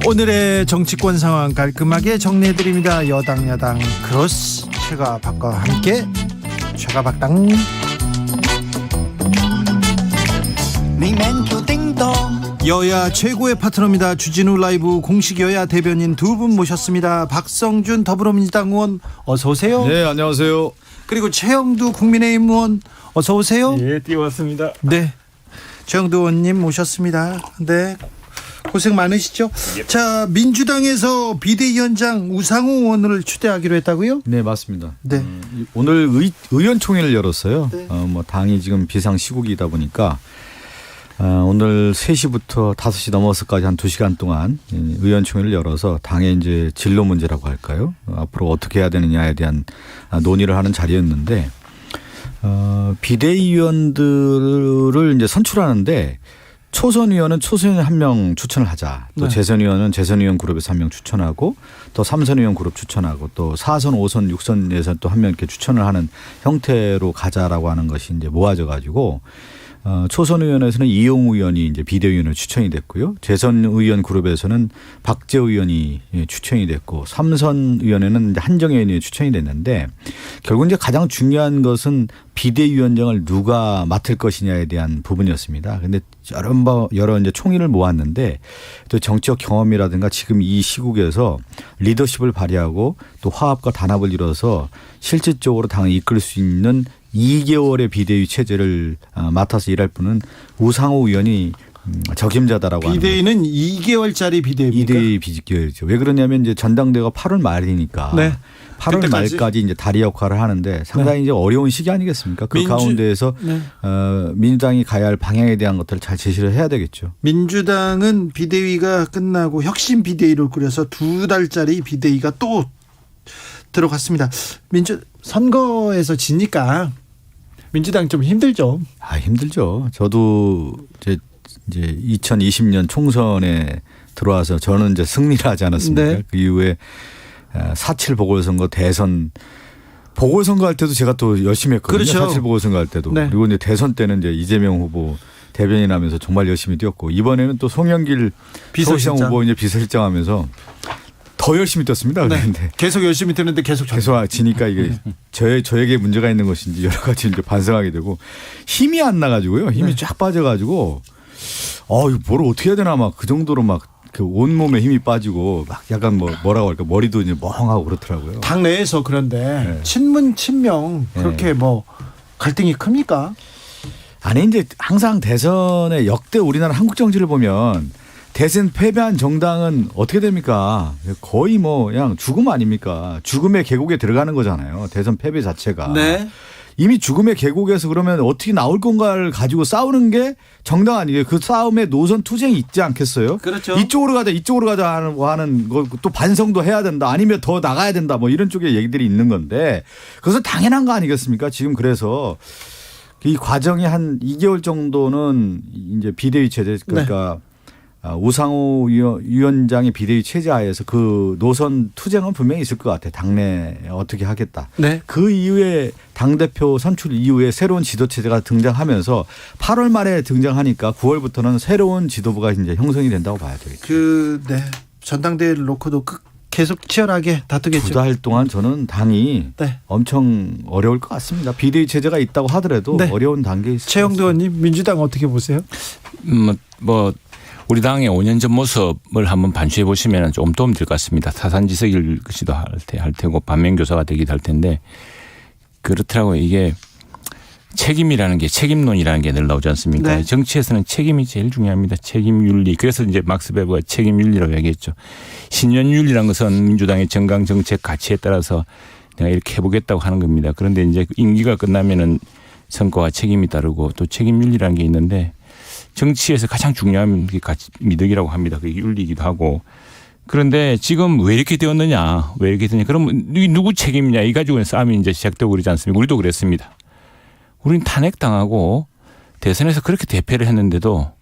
오늘의 정치권 상황 깔끔하게 정리해드립니다. 여당 야당 크로스 최가박과 함께 최가박당. 여야 최고의 파트너입니다. 주진우 라이브 공식 여야 대변인 두 분 모셨습니다. 박성준 더불어민주당 의원 어서 오세요. 네, 안녕하세요. 그리고 최영두 국민의힘 의원 어서 오세요. 예, 뛰어왔습니다. 네, 최영두 의원님 모셨습니다. 네, 고생 많으시죠? 자, 민주당에서 비대위원장 우상호 의원을 추대하기로 했다고요? 네, 맞습니다. 네. 오늘 의원총회를 열었어요. 네. 당이 지금 비상 시국이다 보니까 오늘 3시부터 5시 넘어서까지 한 2시간 동안 의원총회를 열어서 당의 이제 진로 문제라고 할까요? 앞으로 어떻게 해야 되느냐에 대한 논의를 하는 자리였는데 비대위원들을 이제 선출하는데 초선의원은 초선의원 1명 추천을 하자. 또 네. 재선의원은 재선의원 그룹에서 1명 추천하고 또 3선의원 그룹 추천하고 또 4선, 5선, 6선에서 또 1명 이렇게 추천을 하는 형태로 가자라고 하는 것이 이제 모아져 가지고 초선 의원에서는 이용우 의원이 이제 비대위원으로 추천이 됐고요. 재선 의원 그룹에서는 박재호 의원이 추천이 됐고 3선 의원에는 이제 한정혜 의원이 추천이 됐는데 결국 이제 가장 중요한 것은 비대위원장을 누가 맡을 것이냐에 대한 부분이었습니다. 그런데 여러 이제 총의를 모았는데 또 정치적 경험이라든가 지금 이 시국에서 리더십을 발휘하고 또 화합과 단합을 이뤄서 실질적으로 당을 이끌 수 있는 2개월의 비대위 체제를 맡아서 일할 분은 우상호 의원이 적임자다라고 하는 거예요. 비대위는 2개월짜리 비대위입니까? 2대위 비대위죠. 왜 그러냐면 이제 전당대회가 8월 말이니까 네. 8월 그때까지? 말까지 이제 다리 역할을 하는데 상당히 이제 어려운 시기 아니겠습니까? 그 가운데에서 네. 민주당이 가야 할 방향에 대한 것들을 잘 제시를 해야 되겠죠. 민주당은 비대위가 끝나고 혁신 비대위를 꾸려서 2달짜리 비대위가 또 들어갔습니다. 선거에서 지니까 민주당 좀 힘들죠. 힘들죠. 저도 이제 2020년 총선에 들어와서 저는 이제 승리를 하지 않았습니까? 네. 그 이후에 4.7 보궐선거 대선 보궐선거 할 때도 제가 또 열심히 했거든요. 그렇죠. 4.7 보궐선거 할 때도. 네. 그리고 이제 대선 때는 이제 이재명 후보 대변인하면서 정말 열심히 뛰었고 이번에는 또 송영길 서울시장 후보 이제 비서실장하면서 더 열심히 뛰었습니다. 네. 그런데 계속 열심히 뛰는데 계속 지니까 이게 저에게 문제가 있는 것인지 여러 가지 이제 반성하게 되고 힘이 안 나가지고요. 힘이 네. 쫙 빠져가지고 이거 뭘 어떻게 해야 되나 막 그 정도로 막 그 온몸에 힘이 빠지고 막 약간 뭐라고 할까 머리도 이제 멍하고 그렇더라고요. 당 내에서 그런데 네. 친문 친명 그렇게 뭐 갈등이 큽니까? 아니 이제 항상 대선의 역대 우리나라 한국 정치를 보면 대선 패배한 정당은 어떻게 됩니까? 거의 뭐 그냥 죽음 아닙니까? 죽음의 계곡에 들어가는 거잖아요. 대선 패배 자체가. 네. 이미 죽음의 계곡에서 그러면 어떻게 나올 건가를 가지고 싸우는 게 정당 아니에요. 그 싸움에 노선 투쟁이 있지 않겠어요? 그렇죠. 이쪽으로 가자 하는 거 또 반성도 해야 된다. 아니면 더 나가야 된다. 뭐 이런 쪽의 얘기들이 있는 건데 그것은 당연한 거 아니겠습니까? 지금 그래서 이 과정이 한 2개월 정도는 이제 비대위 체제 그러니까 우상호 위원장의 비대위 체제 하에서 그 노선 투쟁은 분명히 있을 것 같아요. 당내 어떻게 하겠다. 네. 그 이후에 당대표 선출 이후에 새로운 지도체제가 등장하면서 8월 말에 등장하니까 9월부터는 새로운 지도부가 이제 형성이 된다고 봐야 되겠죠. 네. 전당대회를 놓고도 계속 치열하게 다투겠죠. 2달 동안 저는 당이 네. 엄청 어려울 것 같습니다. 비대위 체제가 있다고 하더라도 네. 어려운 단계에 있을 최영두 의원님 민주당 어떻게 보세요? 우리 당의 5년 전 모습을 한번 반추해 보시면 조금 도움 될 것 같습니다. 타산지석일 것이도 할 테고 반면교사가 되기도 할 텐데 그렇더라고요. 이게 책임론이라는 게 늘 나오지 않습니까? 네. 정치에서는 책임이 제일 중요합니다. 책임윤리. 그래서 이제 막스 베버가 책임윤리라고 얘기했죠. 신념윤리라는 것은 민주당의 정강 정책 가치에 따라서 내가 이렇게 해보겠다고 하는 겁니다. 그런데 이제 임기가 끝나면은 성과와 책임이 따르고 또 책임윤리라는 게 있는데 정치에서 가장 중요한 게 미덕이라고 합니다. 그게 윤리이기도 하고. 그런데 지금 왜 이렇게 되었느냐. 그럼 누구 책임이냐. 이 가지고는 싸움이 이제 시작되고 그러지 않습니까? 우리도 그랬습니다. 우리는 탄핵당하고 대선에서 그렇게 대패를 했는데도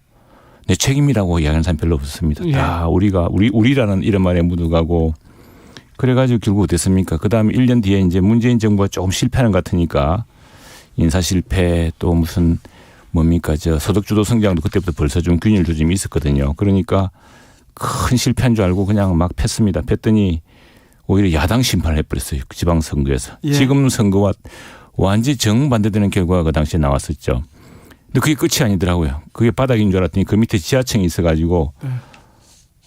내 책임이라고 이야기하는 사람 별로 없었습니다. 다 우리라는 이름 안에 묻어가고 그래가지고 결국 어땠습니까? 그 다음에 1년 뒤에 이제 문재인 정부가 조금 실패하는 것 같으니까 인사 실패 또 무슨 뭡니까 소득주도 성장도 그때부터 벌써 좀 균일 조짐이 있었거든요. 그러니까 큰 실패한 줄 알고 그냥 막 팼습니다. 팼더니 오히려 야당 심판을 해버렸어요. 지방선거에서. 예. 지금 선거와 완전히 정반대되는 결과가 그 당시에 나왔었죠. 근데 그게 끝이 아니더라고요. 그게 바닥인 줄 알았더니 그 밑에 지하층이 있어가지고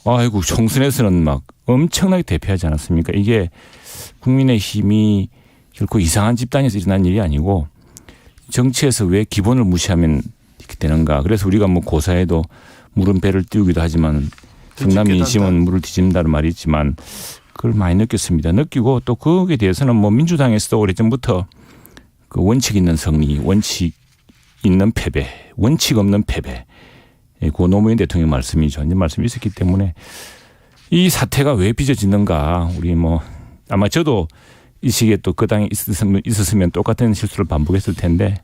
아이고 총선에서는 막 엄청나게 대패하지 않았습니까? 이게 국민의힘이 결코 이상한 집단에서 일어난 일이 아니고 정치에서 왜 기본을 무시하면 이렇게 되는가. 그래서 우리가 뭐 고사에도 물은 배를 띄우기도 하지만 성남 민심은 물을 뒤집는다는 말이 있지만 그걸 많이 느꼈습니다. 느끼고 또 거기에 대해서는 뭐 민주당에서도 오래전부터 그 원칙 있는 승리, 원칙 있는 패배, 원칙 없는 패배. 고 노무현 대통령 말씀이죠. 이제 말씀이 있었기 때문에 이 사태가 왜 빚어지는가. 우리 뭐 아마 저도 이 시기에 또 그 당에 있었으면 똑같은 실수를 반복했을 텐데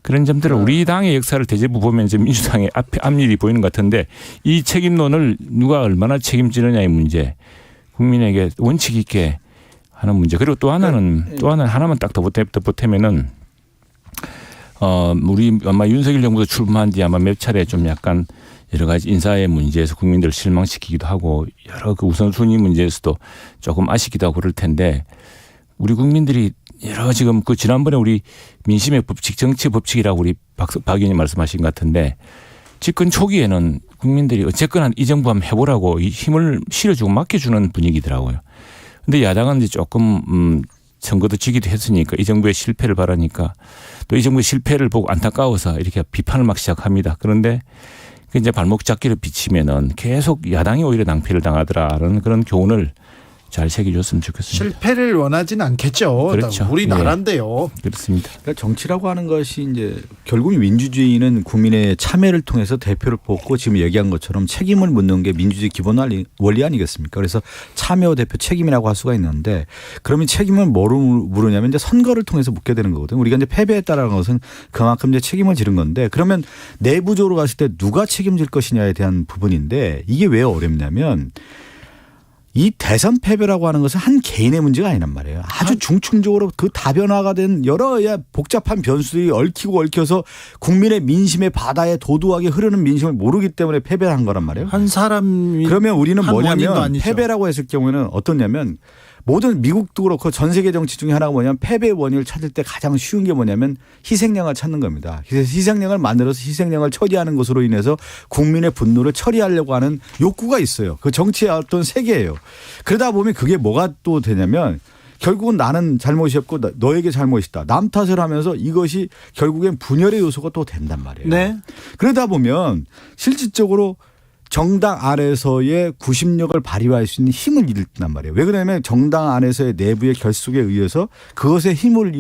그런 점들을 우리 당의 역사를 대제부 보면 이제 민주당의 앞일이 보이는 것 같은데 이 책임론을 누가 얼마나 책임지느냐의 문제, 국민에게 원칙 있게 하는 문제. 그리고 또 하나는 하나만 딱 더 보태면은 우리 아마 윤석열 정부도 출범한 뒤 아마 몇 차례 좀 약간 여러 가지 인사의 문제에서 국민들을 실망시키기도 하고 여러 그 우선순위 문제에서도 조금 아쉽기도 하고 그럴 텐데 우리 국민들이 여러 지금 그 지난번에 우리 민심의 법칙, 정치 법칙이라고 우리 박 의원님 말씀하신 것 같은데 집권 초기에는 국민들이 어쨌거나 이 정부 한번 해보라고 힘을 실어주고 맡겨주는 분위기더라고요. 근데 야당은 이제 조금 선거도 지기도 했으니까 이 정부의 실패를 바라니까 또 이 정부의 실패를 보고 안타까워서 이렇게 비판을 막 시작합니다. 그런데 이제 발목 잡기를 비치면은 계속 야당이 오히려 낭패를 당하더라라는 그런 교훈을 잘 새겨줬으면 좋겠습니다. 실패를 원하지는 않겠죠. 그렇죠. 우리나라인데요. 네. 그렇습니다. 그러니까 정치라고 하는 것이 이제 결국 민주주의는 국민의 참여를 통해서 대표를 뽑고 지금 얘기한 것처럼 책임을 묻는 게 민주주의 기본 원리 아니겠습니까? 그래서 참여 대표 책임이라고 할 수가 있는데 그러면 책임을 뭐로 물으냐면 이제 선거를 통해서 묻게 되는 거거든요. 우리가 이제 패배했다라는 것은 그만큼 이제 책임을 지른 건데 그러면 내부적으로 갔을 때 누가 책임질 것이냐에 대한 부분인데 이게 왜 어렵냐면 이 대선 패배라고 하는 것은 한 개인의 문제가 아니란 말이에요. 아주 중층적으로 그 다변화가 된 여러 복잡한 변수들이 얽히고 얽혀서 국민의 민심의 바다에 도도하게 흐르는 민심을 모르기 때문에 패배를 한 거란 말이에요. 한 사람이 그러면 우리는 한 원인도 뭐냐면 아니죠. 패배라고 했을 경우에는 어떻냐면 모든 미국도 그렇고 전 세계 정치 중에 하나가 뭐냐면 패배의 원인을 찾을 때 가장 쉬운 게 뭐냐면 희생양을 찾는 겁니다. 그래서 희생양을 만들어서 희생양을 처리하는 것으로 인해서 국민의 분노를 처리하려고 하는 욕구가 있어요. 그 정치의 어떤 세계예요. 그러다 보면 그게 뭐가 또 되냐면 결국은 나는 잘못이었고 너에게 잘못이다. 남 탓을 하면서 이것이 결국엔 분열의 요소가 또 된단 말이에요. 네. 그러다 보면 실질적으로 정당 안에서의 구심력을 발휘할 수 있는 힘을 잃는단 말이에요. 왜 그러냐면 정당 안에서의 내부의 결속에 의해서 그것의 힘을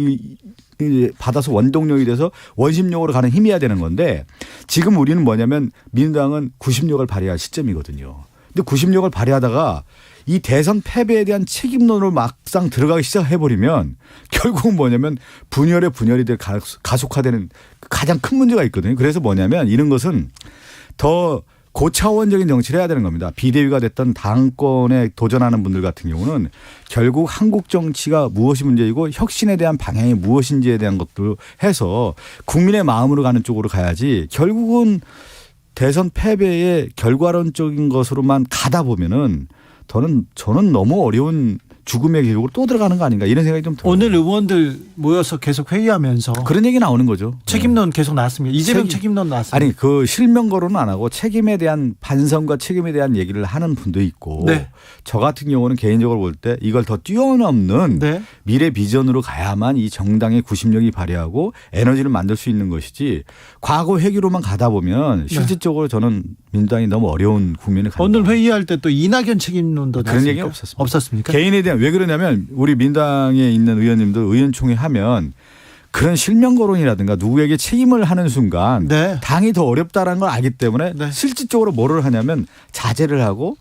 받아서 원동력이 돼서 원심력으로 가는 힘이어야 되는 건데 지금 우리는 뭐냐면 민주당은 구심력을 발휘할 시점이거든요. 근데 구심력을 발휘하다가 이 대선 패배에 대한 책임론으로 막상 들어가기 시작해버리면 결국은 뭐냐면 분열이 될 가속화되는 가장 큰 문제가 있거든요. 그래서 뭐냐면 이런 것은 더 고차원적인 정치를 해야 되는 겁니다. 비대위가 됐던 당권에 도전하는 분들 같은 경우는 결국 한국 정치가 무엇이 문제이고 혁신에 대한 방향이 무엇인지에 대한 것도 해서 국민의 마음으로 가는 쪽으로 가야지 결국은 대선 패배의 결과론적인 것으로만 가다 보면은 저는 너무 어려운 죽음의 길로 또 들어가는 거 아닌가 이런 생각이 좀 들어요. 오늘 의원들 모여서 계속 회의하면서 그런 얘기 나오는 거죠. 책임론 계속 나왔습니다. 이재명 책임론 나왔습니다. 아니 그 실명거로는 안 하고 책임에 대한 반성과 책임에 대한 얘기를 하는 분도 있고 네. 저 같은 경우는 개인적으로 볼 때 이걸 더 뛰어넘는 네. 미래 비전으로 가야만 이 정당의 구심력이 발휘하고 에너지를 만들 수 있는 것이지 과거 회기로만 가다 보면 실질적으로 저는 민주당이 너무 어려운 국면을 가는 오늘 회의할 때 또 이낙연 책임론도 그런 얘기가 없었습니다. 없었습니까? 개인에 대한 왜 그러냐면 우리 민당에 있는 의원님들 의원총회 하면 그런 실명거론이라든가 누구에게 책임을 하는 순간 네. 당이 더 어렵다라는 걸 알기 때문에 네. 실질적으로 뭐를 하냐면 자제를 하고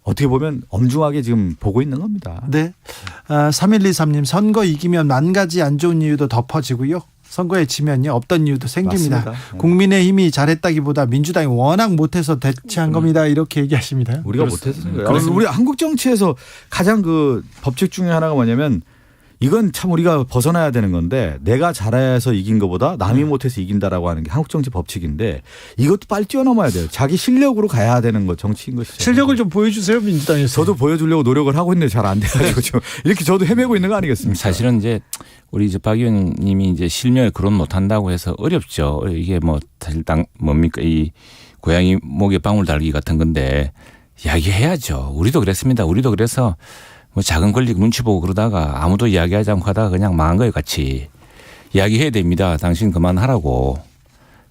어떻게 보면 엄중하게 지금 보고 있는 겁니다. 네. 3123님 선거 이기면 만 가지 안 좋은 이유도 덮어지고요. 선거에 지면요 없던 이유도 생깁니다. 맞습니다. 국민의힘이 잘했다기보다 민주당이 워낙 못해서 대체한 겁니다. 이렇게 얘기하십니다. 우리가 못해서 우리 한국 정치에서 가장 그 법칙 중에 하나가 뭐냐면 이건 참 우리가 벗어나야 되는 건데 내가 잘해서 이긴 것보다 남이 못해서 이긴다라고 하는 게 한국 정치 법칙인데 이것도 빨리 뛰어넘어야 돼요. 자기 실력으로 가야 되는 거 정치인 것이죠. 실력을 좀 보여주세요, 민주당에서. 저도 보여주려고 노력을 하고 있는데 잘 안 돼가지고 좀 이렇게 저도 헤매고 있는 거 아니겠습니까? 사실은 이제 우리 이제 박 의원님이 이제 실명을 거론 못한다고 해서 어렵죠. 이게 뭐 사실 뭡니까 이 고양이 목에 방울 달기 같은 건데 이야기해야죠. 우리도 그랬습니다. 우리도 그래서 뭐 작은 권리 눈치 보고 그러다가 아무도 이야기하지 않고 하다가 그냥 망한 거예요, 같이. 이야기해야 됩니다. 당신 그만하라고.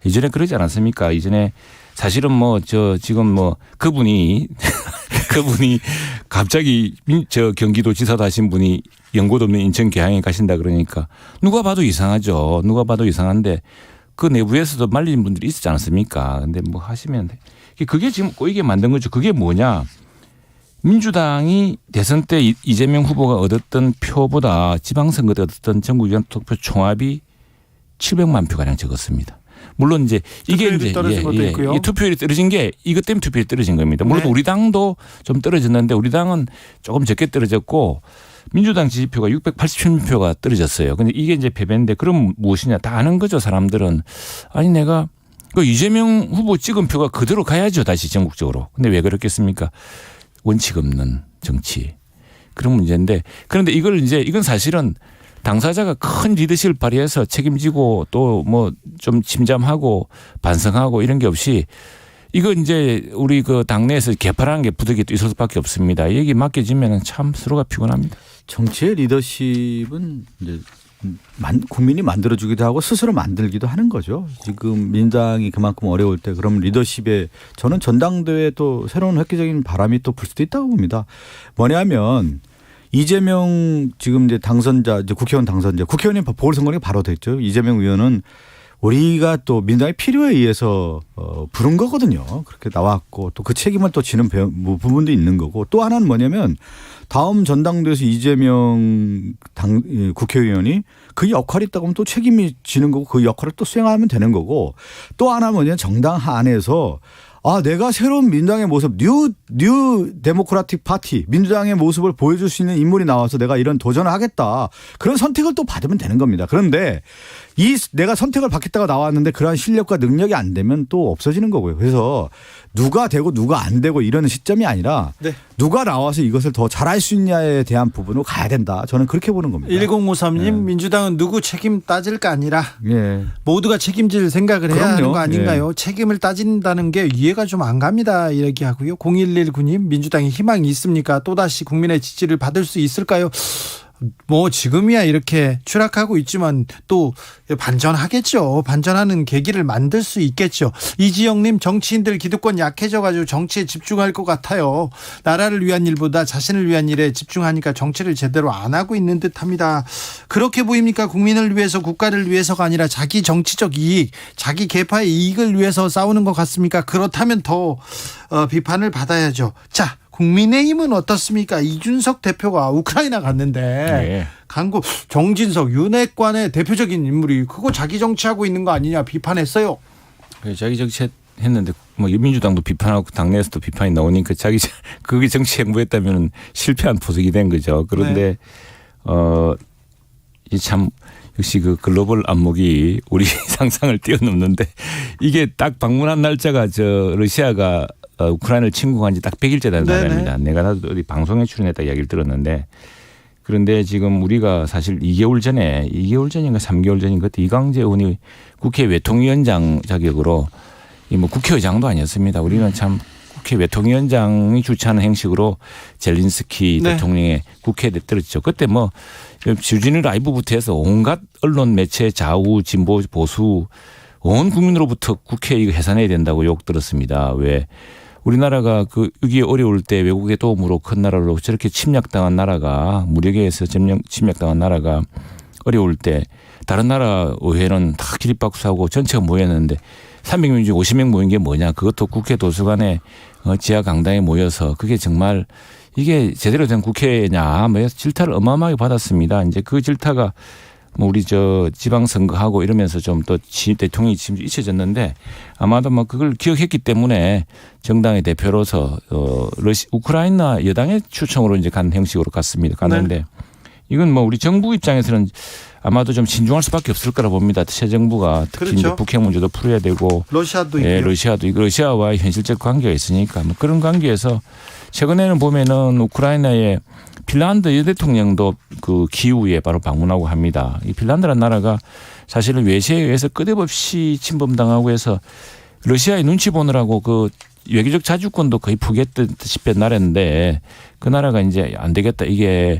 이전에 그러지 않았습니까? 이전에 사실은 뭐 지금 뭐 그분이 갑자기 경기도 지사도 하신 분이 연고도 없는 인천 계양에 가신다 그러니까 누가 봐도 이상하죠. 누가 봐도 이상한데 그 내부에서도 말리는 분들이 있었지 않았습니까? 근데 뭐 하시면 그게 지금 꼬이게 만든 거죠. 그게 뭐냐? 민주당이 대선 때 이재명 후보가 얻었던 표보다 지방선거 때 얻었던 전국위원 투표 총합이 700만 표가량 적었습니다. 물론 이제 이게 투표율이 이제 떨어진 것도 있고요. 투표율이 떨어진 게 이것 때문에 투표율이 떨어진 겁니다. 물론 네. 우리 당도 좀 떨어졌는데 우리 당은 조금 적게 떨어졌고 민주당 지지표가 687표가 떨어졌어요. 근데 이게 이제 패배인데 그럼 무엇이냐 다 아는 거죠. 사람들은. 아니 내가 그 이재명 후보 찍은 표가 그대로 가야죠. 다시 전국적으로. 근데 왜 그렇겠습니까? 원칙 없는 정치. 그런 문제인데 그런데 이건 사실은 당사자가 큰 리더십을 발휘해서 책임지고 또 뭐 좀 침잠하고 반성하고 이런 게 없이 이거 이제 우리 그 당내에서 개파라는 게 부득이 또 있을 수밖에 없습니다. 여기 맡겨지면 참 서로가 피곤합니다. 정치의 리더십은 이제 국민이 만들어주기도 하고 스스로 만들기도 하는 거죠. 지금 민주당이 그만큼 어려울 때 그럼 리더십에 저는 전당대회에 또 새로운 획기적인 바람이 또 불 수도 있다고 봅니다. 뭐냐면 이재명 지금 이제 당선자 이제 국회의원 당선자 국회의원이 보궐선거가 바로 됐죠. 이재명 의원은 우리가 또 민주당의 필요에 의해서 부른 거거든요. 그렇게 나왔고 또 그 책임을 또 지는 부분도 있는 거고 또 하나는 뭐냐면 다음 전당대회에서 이재명 국회의원이 그 역할이 있다고 하면 또 책임이 지는 거고 그 역할을 또 수행하면 되는 거고 또 하나 뭐냐면 정당 안에서 내가 새로운 민주당의 모습, 뉴 데모크라틱 파티, 민주당의 모습을 보여줄 수 있는 인물이 나와서 내가 이런 도전을 하겠다. 그런 선택을 또 받으면 되는 겁니다. 그런데 내가 선택을 받겠다가 나왔는데 그러한 실력과 능력이 안 되면 또 없어지는 거고요. 그래서 누가 되고 누가 안 되고 이러는 시점이 아니라 네. 누가 나와서 이것을 더 잘할 수 있냐에 대한 부분으로 가야 된다. 저는 그렇게 보는 겁니다. 1053님 민주당은 누구 책임 따질까 아니라 예. 모두가 책임질 생각을 해야 그럼요. 하는 거 아닌가요? 예. 책임을 따진다는 게 이해가 좀 안 갑니다. 얘기하고요. 0119님 민주당에 희망이 있습니까? 또다시 국민의 지지를 받을 수 있을까요? 뭐 지금이야 이렇게 추락하고 있지만 또 반전하겠죠. 반전하는 계기를 만들 수 있겠죠. 이지영님 정치인들 기득권 약해져가지고 정치에 집중할 것 같아요. 나라를 위한 일보다 자신을 위한 일에 집중하니까 정치를 제대로 안 하고 있는 듯합니다. 그렇게 보입니까? 국민을 위해서 국가를 위해서가 아니라 자기 정치적 이익, 자기 계파의 이익을 위해서 싸우는 것 같습니까? 그렇다면 더 비판을 받아야죠. 자. 국민의힘은 어떻습니까? 이준석 대표가 우크라이나 갔는데 네. 강구 정진석 윤핵관의 대표적인 인물이 그거 자기 정치하고 있는 거 아니냐 비판했어요. 자기 정치 했는데 뭐 민주당도 비판하고 당내에서도 비판이 나오니까 그게 정치 행보했다면 실패한 포석이 된 거죠. 그런데 이 참 역시 그 글로벌 안목이 우리 상상을 뛰어넘는데 이게 딱 방문한 날짜가 러시아가 우크라이나를 침공한 지 딱 100일째 되는 날입니다. 내가 나도 어디 방송에 출연했다 이야기를 들었는데 그런데 지금 우리가 사실 2개월 전인가 3개월 전인 그때 이광재 의원이 국회 외통위원장 자격으로 뭐 국회의장도 아니었습니다. 우리는 참 국회 외통위원장이 주최하는 행식으로 젤린스키 대통령의 국회에 떨어졌죠. 그때 뭐 주진우 라이브부터 해서 온갖 언론 매체 좌우 진보 보수 온 국민으로부터 국회 이거 해산해야 된다고 욕 들었습니다. 왜 우리나라가 그 위기에 어려울 때 외국의 도움으로 큰 나라로 저렇게 침략당한 나라가 무력에 의해서 침략당한 나라가 어려울 때 다른 나라 의회는 다 기립박수하고 전체가 모였는데 300명 중 50명 모인 게 뭐냐. 그것도 국회 도서관에 지하 강당에 모여서 그게 정말 이게 제대로 된 국회냐. 뭐 질타를 어마어마하게 받았습니다. 이제 그 질타가 뭐 우리 지방선거하고 이러면서 좀 또 대통령이 지금 잊혀졌는데 아마도 뭐 그걸 기억했기 때문에 정당의 대표로서 우크라이나 여당의 추천으로 이제 간 형식으로 갔습니다. 갔는데 이건 뭐 우리 정부 입장에서는 아마도 좀 신중할 수밖에 없을 거라 봅니다. 새 정부가 특히 그렇죠. 이제 북핵 문제도 풀어야 되고 러시아도 예, 있고요. 러시아도 있고 러시아와 현실적 관계가 있으니까 뭐 그런 관계에서 최근에는 보면은 우크라이나의 핀란드 대통령도 그 기후에 바로 방문하고 합니다. 이 핀란드라는 나라가 사실은 외세에 의해서 끝없이 침범당하고 해서 러시아의 눈치 보느라고 그 외교적 자주권도 거의 포기했다시피 한 나라인데 그 나라가 이제 안 되겠다. 이게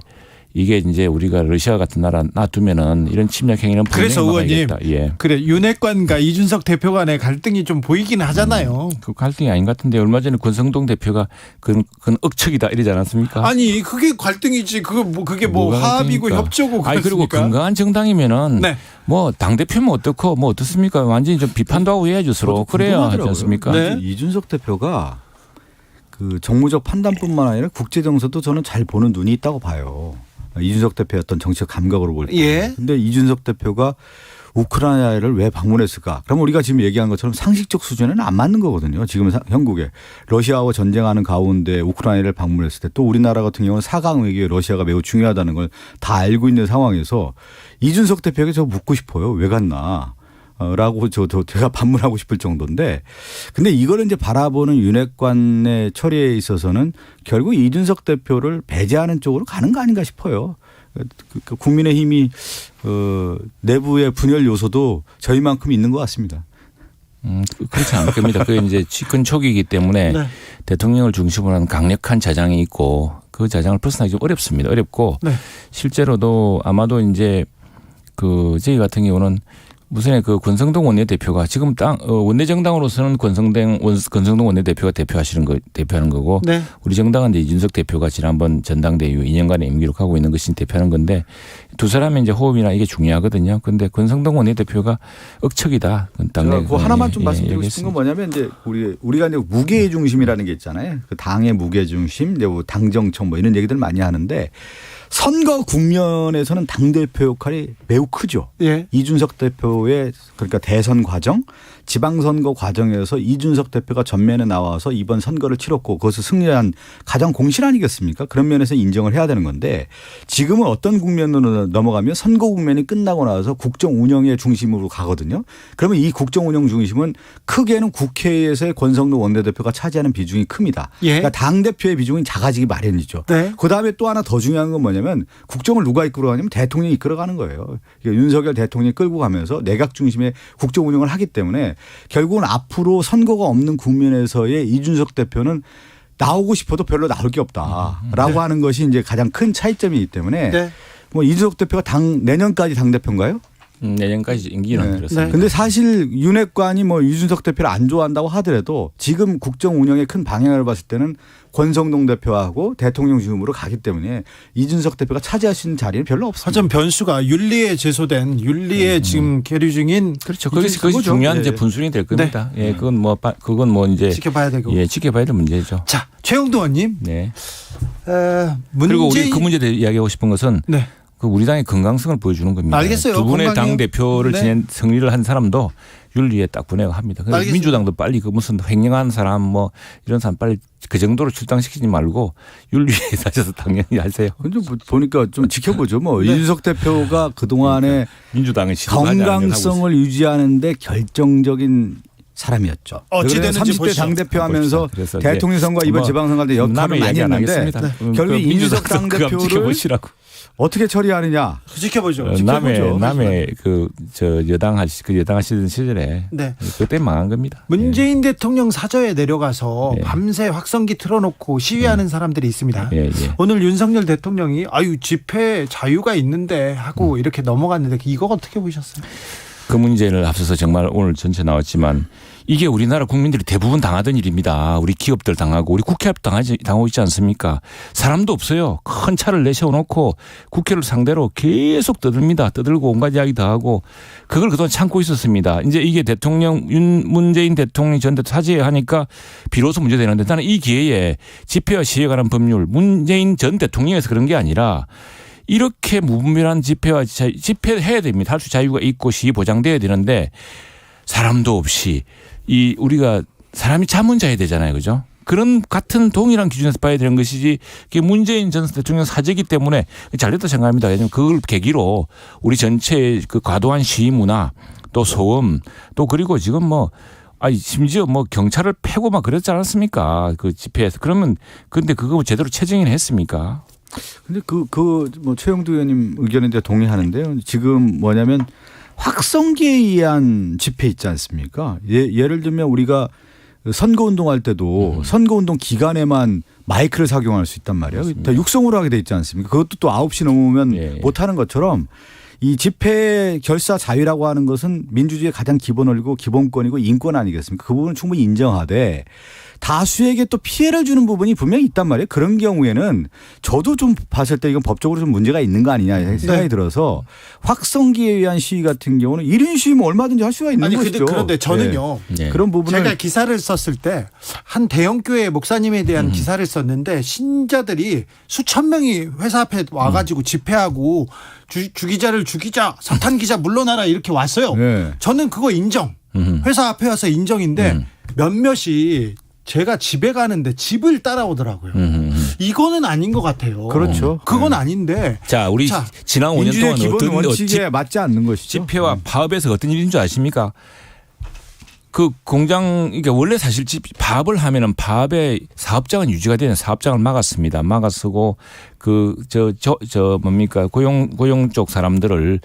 이제 우리가 러시아 같은 나라 놔두면은 이런 침략 행위는 그래서 분명히 의원님, 막아야겠다. 예. 그래 윤핵관과 이준석 대표 간의 갈등이 좀 보이긴 하잖아요. 그 갈등이 아닌 것 같은데 얼마 전에 권성동 대표가 그건 억측이다 이러지 않았습니까? 아니 그게 갈등이지. 그게 뭐 뭐가 화합이고 갈등입니까? 협조고 아니 그리고 그렇습니까? 건강한 정당이면은 네. 뭐 당 대표면 어떻고 뭐 어떻습니까? 완전히 좀 비판도 하고 해야죠 서로. 그래야 하지 않습니까? 네. 이준석 대표가 그 정무적 판단뿐만 아니라 국제 정세도 저는 잘 보는 눈이 있다고 봐요. 이준석 대표의 어떤 정치적 감각으로 볼 때. 예. 근데 이준석 대표가 우크라이나를 왜 방문했을까? 그럼 우리가 지금 얘기한 것처럼 상식적 수준에는 안 맞는 거거든요. 지금 형국에 러시아와 전쟁하는 가운데 우크라이나를 방문했을 때 또 우리나라 같은 경우는 4강 외교에 러시아가 매우 중요하다는 걸 다 알고 있는 상황에서 이준석 대표에게 저 묻고 싶어요. 왜 갔나? 라고 제가 반문하고 싶을 정도인데 근데 이거를 이제 바라보는 윤핵관의 처리에 있어서는 결국 이준석 대표를 배제하는 쪽으로 가는 거 아닌가 싶어요. 국민의힘이 내부의 분열 요소도 저희만큼 있는 것 같습니다. 그렇지 않을 겁니다. 그게 이제 집권 초기이기 때문에 네. 대통령을 중심으로 하는 강력한 자장이 있고 그 자장을 벗어나기 좀 어렵습니다. 어렵고 네. 실제로도 아마도 이제 그 저희 같은 경우는 무슨 그 권성동 원내대표가 지금 원내정당으로서는 권성동 원내대표가 대표하는 거고 네. 우리 정당은 이제 이준석 대표가 지난번 전당대회 이후 2년간의 임기를 하고 있는 것이 대표하는 건데 두 사람의 이제 호흡이나 이게 중요하거든요. 그런데 권성동 원내대표가 억척이다. 제가 그 하나만 좀 말씀드리고 싶은 얘기했습니다. 건 뭐냐면 이제 우리가 이제 무게 중심이라는 게 있잖아요. 그 당의 무게 중심, 당 정청 뭐 이런 얘기들 많이 하는데 선거 국면에서는 당대표 역할이 매우 크죠. 예. 이준석 대표의 그러니까 대선 과정, 지방선거 과정에서 이준석 대표가 전면에 나와서 이번 선거를 치렀고 그것을 승리한 가장 공신 아니겠습니까? 그런 면에서 인정을 해야 되는 건데 지금은 어떤 국면으로 넘어가면 선거 국면이 끝나고 나서 국정 운영의 중심으로 가거든요. 그러면 이 국정 운영 중심은 크게는 국회에서의 권성동 원내대표가 차지하는 비중이 큽니다. 예. 그러니까 당대표의 비중이 작아지기 마련이죠. 네. 그다음에 또 하나 더 중요한 건 뭐냐면 국정을 누가 이끌어가냐면 대통령이 이끌어가는 거예요. 그러니까 윤석열 대통령이 끌고 가면서 내각 중심의 국정 운영을 하기 때문에 결국은 앞으로 선거가 없는 국면에서의 이준석 대표는 나오고 싶어도 별로 나올 게 없다라고 하는 것이 이제 가장 큰 차이점이기 때문에 네. 뭐 이준석 대표가 내년까지 당대표인가요? 내년까지 임기는 네. 그렇습니다. 근데 사실 윤핵관이 뭐 이준석 대표를 안 좋아한다고 하더라도 지금 국정 운영의 큰 방향을 봤을 때는 권성동 대표하고 대통령 중심으로 가기 때문에 이준석 대표가 차지할 수 있는 자리는 별로 없습니다. 하여튼 변수가 윤리에 제소된 윤리에 지금 계류 중인 그렇죠. 그것이 중요한 이제 분순이 될 겁니다. 네. 예, 그건 뭐 이제 지켜봐야 되고. 예, 지켜봐야 될 문제죠. 자, 최영도 의원님. 네. 문재인. 그리고 우리 그 문제에 대해 이야기하고 싶은 것은 네. 그 우리 당의 건강성을 보여주는 겁니다. 알겠어요. 두 분의 건강이요? 당 대표를 네. 지낸 승리를 한 사람도 윤리에 딱 분해가 합니다. 그래서 알겠습니다. 민주당도 빨리 그 무슨 횡령한 사람 뭐 이런 사람 빨리 그 정도로 출당시키지 말고 윤리에 따져서 당연히 하세요. 근데 뭐 보니까 좀 지켜보죠. 뭐 네. 이준석 대표가 그동안에 민주당의 건강성을 유지하는데 결정적인 사람이었죠. 어찌 됐는지 30대 보시죠. 당대표 하면서 그래서 대통령 선거 이번 뭐 지방선거 때 역할을 남의 많이 이야기 안 했는데 하겠습니다. 결국 이준석 당대표를 지켜보시라고. 어떻게 처리하느냐. 지켜보죠. 남의 그 여당 하시던 시절에 네. 그때 망한 겁니다. 문재인 대통령 사저에 내려가서 예. 밤새 확성기 틀어놓고 시위하는 사람들이 있습니다. 예, 예. 오늘 윤석열 대통령이 집회 자유가 있는데 하고 이렇게 넘어갔는데 이거 어떻게 보셨어요? 그 문제를 앞서서 정말 오늘 전체 나왔지만 이게 우리나라 국민들이 대부분 당하던 일입니다. 우리 기업들 당하고 우리 국회의원 당하고 있지 않습니까? 사람도 없어요. 큰 차를 내세워놓고 국회를 상대로 계속 떠듭니다. 떠들고 온갖 이야기 다 하고 그걸 그동안 참고 있었습니다. 이제 이게 문재인 대통령 전 대통령 사죄하니까 비로소 문제되는데 나는 이 기회에 집회와 시위에 관한 법률 문재인 전 대통령에서 그런 게 아니라 이렇게 무분별한 집회해야 됩니다. 할 수 자유가 있고 시위 보장돼야 되는데 사람도 없이 우리가 사람이 자문자야 되잖아요. 그죠? 그런 같은 동일한 기준에서 봐야 되는 것이지 그게 문재인 전 대통령 사제이기 때문에 잘됐다 생각합니다. 왜냐하면 그걸 계기로 우리 전체의 그 과도한 시위 문화 또 소음 또 그리고 지금 뭐 심지어 뭐 경찰을 패고 막 그랬지 않았습니까? 그 집회에서. 그러면 근데 그거 제대로 체증을 했습니까? 근데 뭐 최영두 의원님 의견에 대해 동의하는데요. 지금 뭐냐면 확성기에 의한 집회 있지 않습니까? 예를 들면 우리가 선거운동할 때도 선거운동 기간에만 마이크를 착용할 수 있단 말이에요. 다 육성으로 하게 돼 있지 않습니까? 그것도 또 9시 넘으면 예. 못하는 것처럼 이 집회 결사 자유라고 하는 것은 민주주의의 가장 기본이고 기본권이고 인권 아니겠습니까? 그 부분은 충분히 인정하되 다수에게 또 피해를 주는 부분이 분명히 있단 말이에요. 그런 경우에는 저도 좀 봤을 때 이건 법적으로 좀 문제가 있는 거 아니냐 생각이 네. 들어서 확성기에 의한 시위 같은 경우는 1인 시위면 얼마든지 할 수가 있는 것이죠. 그런데 저는요. 네. 그런 부분을 제가 기사를 썼을 때 한 대형교회 목사님에 대한 기사를 썼는데 신자들이 수천 명이 회사 앞에 와가지고 집회하고 주 기자를 죽이자 사탄 기자 물러나라 이렇게 왔어요. 네. 저는 그거 인정. 회사 앞에 와서 인정인데 몇몇이 제가 집에 가는데 집을 따라오더라고요. 이거는 아닌 것 같아요. 그렇죠. 그건 네. 아닌데. 자, 우리 자, 지난 5년 민주주의 동안 기본 어떤 원칙에 맞지 않는 것이죠. 집회와 파업에서 어떤 일인 줄 아십니까? 그 공장, 이게 원래 사실 파업을 하면은 파업의 사업장은 유지가 되는 사업장을 막았습니다. 막아쓰고 뭡니까 고용 쪽 사람들을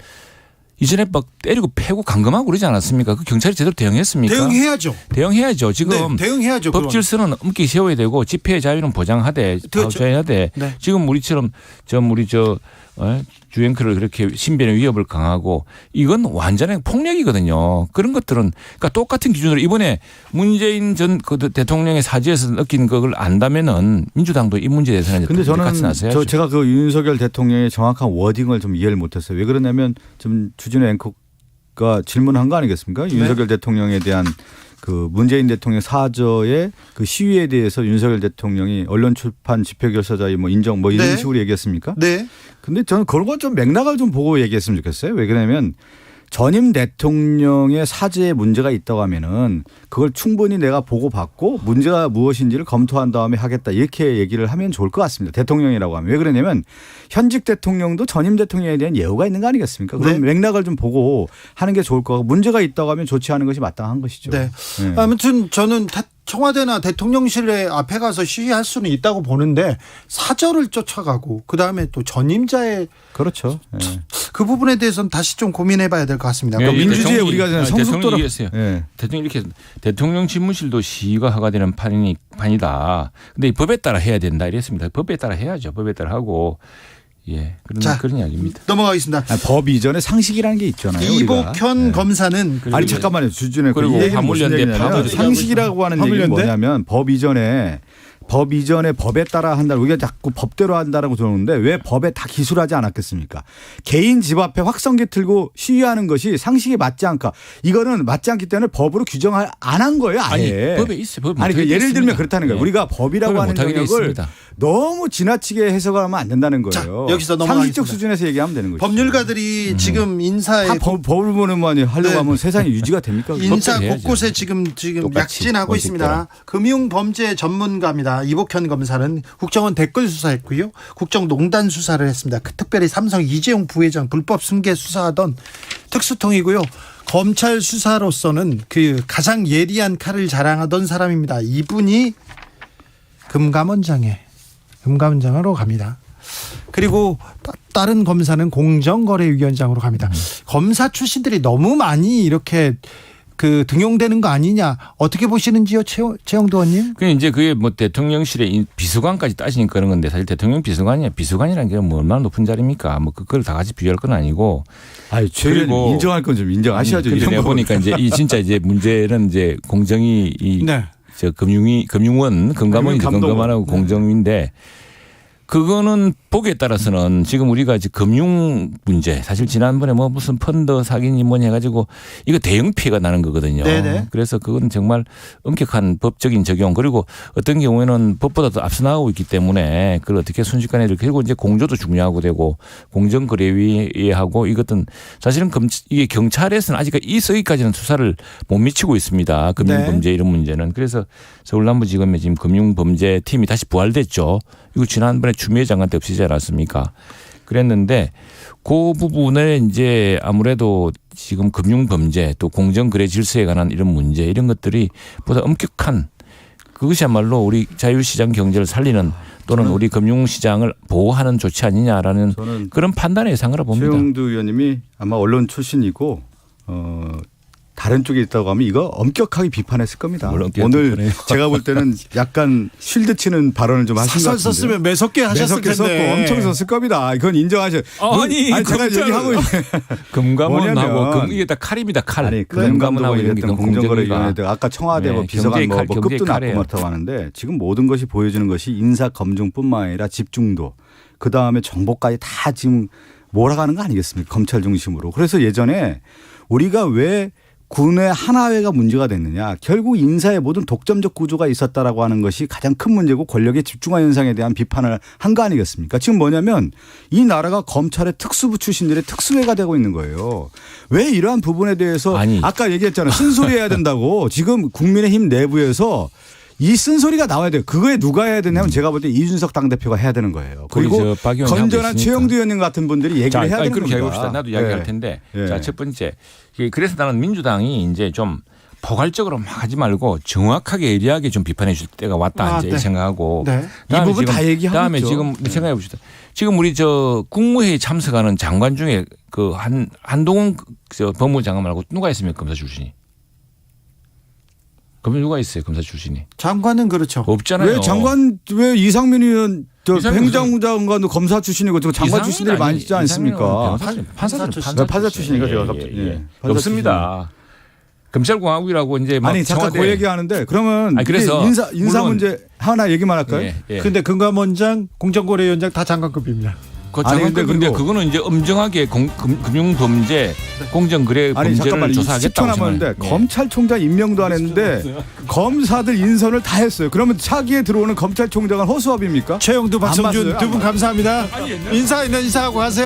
이전에 막 때리고 패고 감금하고 그러지 않았습니까? 그 경찰이 제대로 대응했습니까? 대응해야죠. 대응해야죠. 지금 네, 대응해야죠. 법 질서는 엄격히 세워야 되고 집회의 자유는 보장하되 그렇죠. 보장하되 네. 지금 우리처럼 주행크를 그렇게 신변의 위협을 강하고 이건 완전히 폭력이거든요. 그런 것들은 그러니까 똑같은 기준으로 이번에 문재인 전 대통령의 사지에서 느낀 그걸 안다면은 민주당도 이 문제에 대해서는 근데 같이 저는 나서야죠. 제가 그 윤석열 대통령의 정확한 워딩을 좀 이해를 못했어요. 왜 그러냐면 좀 주진우 앵커가 질문한 거 아니겠습니까? 네. 윤석열 대통령에 대한 그 문재인 대통령 사저의 그 시위에 대해서 윤석열 대통령이 언론 출판 집회 결사자의 뭐 인정 뭐 이런 네. 식으로 얘기했습니까? 네. 근데 저는 그런 건 좀 맥락을 좀 보고 얘기했으면 좋겠어요. 왜 그러냐면 전임 대통령의 사죄에 문제가 있다고 하면은 그걸 충분히 내가 보고받고 문제가 무엇인지를 검토한 다음에 하겠다 이렇게 얘기를 하면 좋을 것 같습니다. 대통령이라고 하면. 왜 그러냐면 현직 대통령도 전임 대통령에 대한 예우가 있는 거 아니겠습니까? 그럼 네. 맥락을 좀 보고 하는 게 좋을 거고 문제가 있다고 하면 조치하는 것이 마땅한 것이죠. 네. 네. 아무튼 저는 청와대나 대통령실에 앞에 가서 시위할 수는 있다고 보는데 사저를 쫓아가고 그다음에 또 전임자의 그렇죠. 네. 그 부분에 대해서는 다시 좀 고민해 봐야 될 것 같습니다. 예, 그러니까 이 민주주의에 대통령이- 우리가 그냥 아니, 성숙도로 대통령이 얘기했어요. 네. 대통령 이렇게 대통령 집무실도 시위가 허가되는 판이다. 근데 이 법에 따라 해야 된다 이랬습니다. 법에 따라 해야죠. 법에 따라 하고 그런 이야기입니다. 넘어가겠습니다. 법 이전에 상식이라는 게 있잖아요. 우리가. 이복현 네. 검사는 아니 잠깐만요. 주진우 그리고 그 얘기는 무슨 화물연대 얘기냐면 파업을 상식이라고 하는 얘기는 화물연대? 뭐냐면 법 이전에 법에 따라 한다. 우리가 자꾸 법대로 한다라고 들었는데 왜 법에 다 기술하지 않았겠습니까? 개인 집 앞에 확성기 틀고 시위하는 것이 상식에 맞지 않까. 이거는 맞지 않기 때문에 법으로 규정을 안 한 거예요. 아예. 아니 법에 있어요. 법에 아니 못하게 예를 있습니다. 들면 그렇다는 거예요. 예. 우리가 법이라고 법에 하는 못하게 돼 영역을 있습니다. 너무 지나치게 해석하면 안 된다는 거예요. 자, 여기서 넘어가겠습니다. 상식적 수준에서 얘기하면 되는 거죠. 법률가들이 지금 인사에 다 법을 보는 많이 하려고 네. 하면 세상이 유지가 됩니까? 인사 법대로 해야죠. 곳곳에 지금 똑같이 약진하고 원칙 있습니다. 따라. 금융범죄 전문가입니다. 이복현 검사는 국정원 댓글 수사했고요. 국정농단 수사를 했습니다. 특별히 삼성 이재용 부회장 불법 승계 수사하던 특수통이고요. 검찰 수사로서는 그 가장 예리한 칼을 자랑하던 사람입니다. 이분이 금감원장으로 갑니다. 그리고 다른 검사는 공정거래위원장으로 갑니다. 검사 출신들이 너무 많이 이렇게 등용되는 거 아니냐 어떻게 보시는지요, 최영도 의원님? 그게 뭐 대통령실의 비서관까지 따지니까 그런 건데 사실 대통령 비서관이라는 게 뭐 얼마나 높은 자리입니까? 뭐 그걸 다 같이 비교할 건 아니고. 아니, 최근에 인정할 건 좀 인정하셔야죠. 근데 내가 보니까 진짜 문제는 공정이 네. 금감원이죠. 금감독원. 금감원하고 공정위인데 그거는 보기에 따라서는 지금 우리가 이제 금융 문제 사실 지난번에 뭐 무슨 펀드 사기니 뭐니 해가지고 이거 대형 피해가 나는 거거든요. 네네. 그래서 그건 정말 엄격한 법적인 적용 그리고 어떤 경우에는 법보다 더 앞서 나가고 있기 때문에 그걸 어떻게 순식간에 이렇게 그리고 이제 공조도 중요하고 되고 공정거래위하고 이것은 사실은 이게 경찰에서는 아직 이서기까지는 수사를 못 미치고 있습니다. 금융범죄 이런 문제는. 그래서 서울남부지검에 지금 금융범죄팀이 다시 부활됐죠. 이거 지난번에 추미애 장관 때 없애지 않았습니까? 그랬는데 그 부분에 이제 아무래도 지금 금융범죄 또 공정거래 질서에 관한 이런 문제 이런 것들이 보다 엄격한 그것이야말로 우리 자유시장 경제를 살리는 또는 우리 금융시장을 보호하는 조치 아니냐라는 그런 판단에 예상을 봅니다. 최영두 의원님이 아마 언론 출신이고 다른 쪽에 있다고 하면 이거 엄격하게 비판했을 겁니다. 오늘 제가 볼 때는 약간 쉴드 치는 발언을 좀 하신 것 같은데. 사설 썼으면 매섭게 하셨을 텐데. 썼고 엄청 썼을 겁니다. 이건 인정하셔. 아니 제가 얘기하고 금감원하고 이게 다 칼입니다. 칼. 아니 금감원하고 이런 공정거래위원회들 아까 청와대 뭐 비서관 뭐 급도 낮고 그렇다고 하는데 지금 모든 것이 보여주는 것이 인사 검증뿐만 아니라 집중도 그다음에 정보까지 다 지금 몰아가는 거 아니겠습니까? 검찰 중심으로. 그래서 예전에 우리가 왜 군의 하나회가 문제가 됐느냐. 결국 인사의 모든 독점적 구조가 있었다라고 하는 것이 가장 큰 문제고 권력의 집중화 현상에 대한 비판을 한 거 아니겠습니까? 지금 뭐냐면 이 나라가 검찰의 특수부 출신들의 특수회가 되고 있는 거예요. 왜 이러한 부분에 대해서 아까 얘기했잖아요. 쓴소리해야 된다고 지금 국민의힘 내부에서 이 쓴소리가 나와야 돼요. 그거에 누가 해야 되냐면 제가 볼 때 이준석 당대표가 해야 되는 거예요. 그리고 건전한 최영두 의원님 같은 분들이 얘기를 해야 되는 겁니다. 해봅시다. 나도 이야기할 텐데. 자, 첫 번째. 그래서 나는 민주당이 이제 좀 포괄적으로 막 하지 말고 정확하게 예리하게 좀 비판해 줄 때가 왔다 이제 생각하고. 네. 이 부분 다 얘기하고 다음에 있죠. 지금 생각해 봅시다. 지금 우리 저 국무회의 참석하는 장관 중에 그 한동훈 법무장관 말고 누가 있습니까? 검사 출신이. 그러면 누가 있어요? 검사 출신이. 장관은 그렇죠. 없잖아요. 왜 이상민 의원 행정장관도 검사 출신이고 장관 출신들이 많이 있지 않습니까? 판사 출신이니까 제가 갑자기. 없습니다. 검찰공화국이라고 이제 아니 잠깐 그 얘기하는데 그러면 그래서 인사 문제 하나 얘기만 할까요? 근데 금감원장 공정거래위원장 다 장관급입니다. 근데 그거는 이제 엄정하게 금융범죄 공정거래 범죄를 조사하겠다고 10초 남았는데 검찰총장 임명도 안 했는데 검사들 인선을 다 했어요. 그러면 차기에 들어오는 검찰총장은 허수아비입니까? 최영두 박성준 두 분 감사합니다. 인사하고 가세요.